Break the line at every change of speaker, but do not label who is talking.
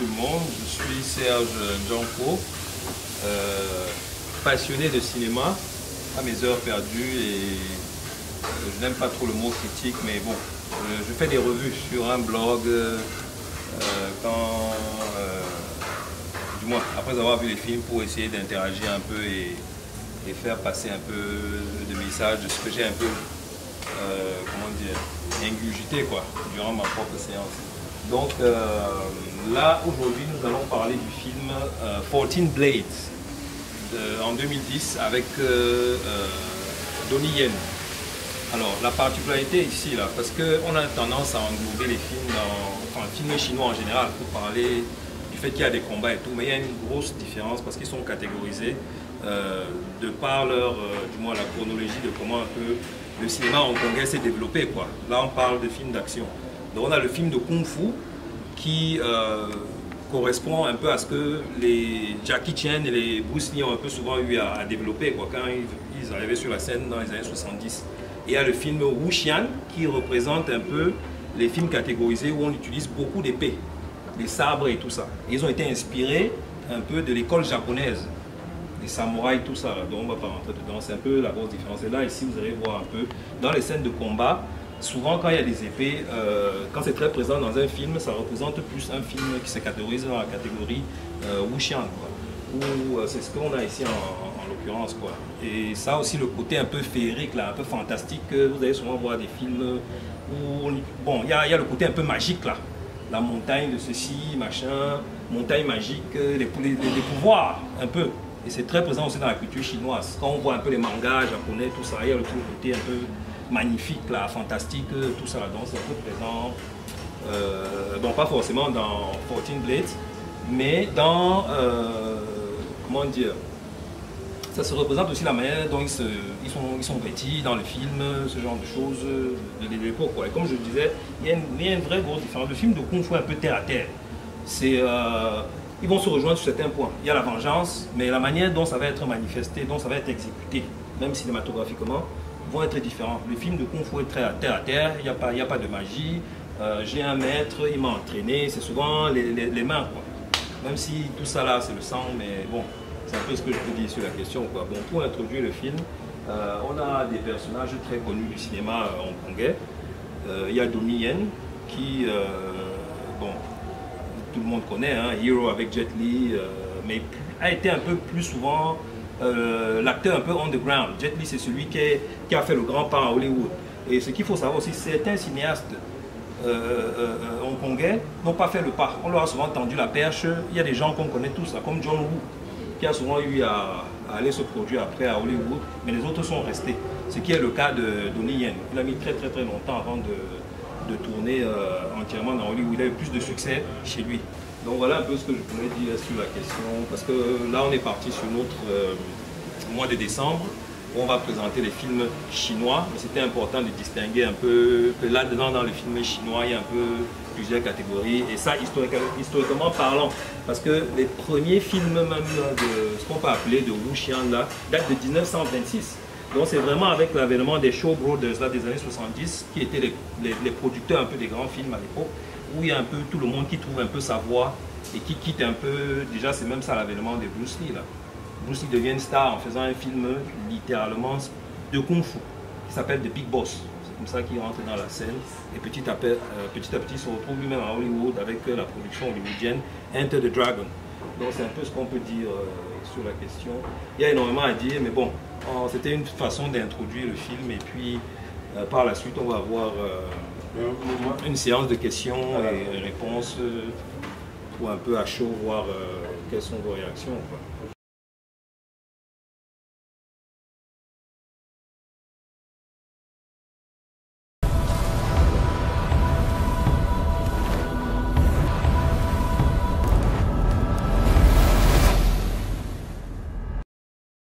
tout le monde, je suis Serge Djanko, passionné de cinéma à mes heures perdues et je n'aime pas trop le mot critique, mais bon, je fais des revues sur un blog du moins après avoir vu les films pour essayer d'interagir un peu et faire passer un peu de messages de ce que j'ai un peu, comment dire, ingurgité quoi, durant ma propre séance. Donc là, aujourd'hui, nous allons parler du film 14 Blades en 2010 avec Donnie Yen. Alors, la particularité ici, là, parce qu'on a tendance à englober les films, enfin, les films chinois en général, pour parler du fait qu'il y a des combats et tout, mais il y a une grosse différence parce qu'ils sont catégorisés de par leur, du moins la chronologie de comment un peu le cinéma hongkongais s'est développé, quoi. Là, on parle de films d'action. Donc, on a le film de Kung Fu qui correspond un peu à ce que les Jackie Chan et les Bruce Lee ont un peu souvent eu à développer, quoi, quand ils arrivaient sur la scène dans les années 70. Et il y a le film Wuxian qui représente un peu les films catégorisés où on utilise beaucoup d'épées, des sabres et tout ça. Et ils ont été inspirés un peu de l'école japonaise, des samouraïs, tout ça. Donc on ne va pas rentrer dedans, c'est un peu la grosse différence. Et là, ici, vous allez voir un peu, dans les scènes de combat, souvent quand il y a des épées, quand c'est très présent dans un film, ça représente plus un film qui se catégorise dans la catégorie Wuxian, ou c'est ce qu'on a ici en l'occurrence, quoi. Et ça aussi, le côté un peu féerique, là, un peu fantastique, vous allez souvent voir des films où, bon, il y a le côté un peu magique là, la montagne de ceci, machin, montagne magique, les pouvoirs un peu. Et c'est très présent aussi dans la culture chinoise. Quand on voit un peu les mangas japonais, tout ça, il y a le côté un peu magnifique là, fantastique, tout ça là, donc c'est un peu présent. Bon, pas forcément dans 14 Blades, mais dans comment dire, ça se représente aussi la manière dont ils sont vêtis dans le film, ce genre de choses de l'époque. Et comme je le disais, il y a une vraie grosse différence. Le film de Kung Fu est un peu terre à terre. Ils vont se rejoindre sur certains points. Il y a la vengeance, mais la manière dont ça va être manifesté, dont ça va être exécuté, même cinématographiquement, vont être différents. Le film de Kung Fu est très terre à terre, il n'y a pas de magie. J'ai un maître, il m'a entraîné, c'est souvent les mains, quoi. Même si tout ça là, c'est le sang, mais bon. C'est un peu ce que je peux dire sur la question, quoi. Bon, pour introduire le film, on a des personnages très connus du cinéma hongkongais. Il y a Donnie Yen, qui, bon, tout le monde connaît, hein, Hero avec Jet Li, mais a été un peu plus souvent l'acteur un peu underground. Jet Li, c'est celui qui a fait le grand pas à Hollywood. Et ce qu'il faut savoir aussi, certains cinéastes hongkongais n'ont pas fait le pas. On leur a souvent tendu la perche. Il y a des gens qu'on connaît tous, là, comme John Woo, qui a souvent eu à aller se produire après à Hollywood, mais les autres sont restés. Ce qui est le cas de Donnie Yen. Il a mis très longtemps avant de tourner entièrement dans Hollywood. Il a eu plus de succès chez lui. Donc voilà un peu ce que je pourrais dire sur la question, parce que là on est parti sur notre mois de décembre, où on va présenter les films chinois, mais c'était important de distinguer un peu que là-dedans, dans les films chinois, il y a un peu plusieurs catégories, et ça historiquement parlant, parce que les premiers films même de ce qu'on peut appeler de Wuxian là, datent de 1926. Donc c'est vraiment avec l'avènement des Shaw Brothers là, des années 70, qui étaient les producteurs un peu des grands films à l'époque, où il y a un peu tout le monde qui trouve un peu sa voie, et qui quitte un peu, déjà c'est même ça l'avènement de Bruce Lee là. Bruce Lee devient une star en faisant un film littéralement de Kung Fu qui s'appelle The Big Boss. C'est comme ça qu'il rentre dans la scène et petit à petit se retrouve lui-même à Hollywood avec la production hollywoodienne Enter the Dragon. Donc c'est un peu ce qu'on peut dire sur la question. Il y a énormément à dire, mais bon, c'était une façon d'introduire le film et puis par la suite on va avoir une séance de questions et réponses pour un peu à chaud voir quelles sont vos réactions, quoi.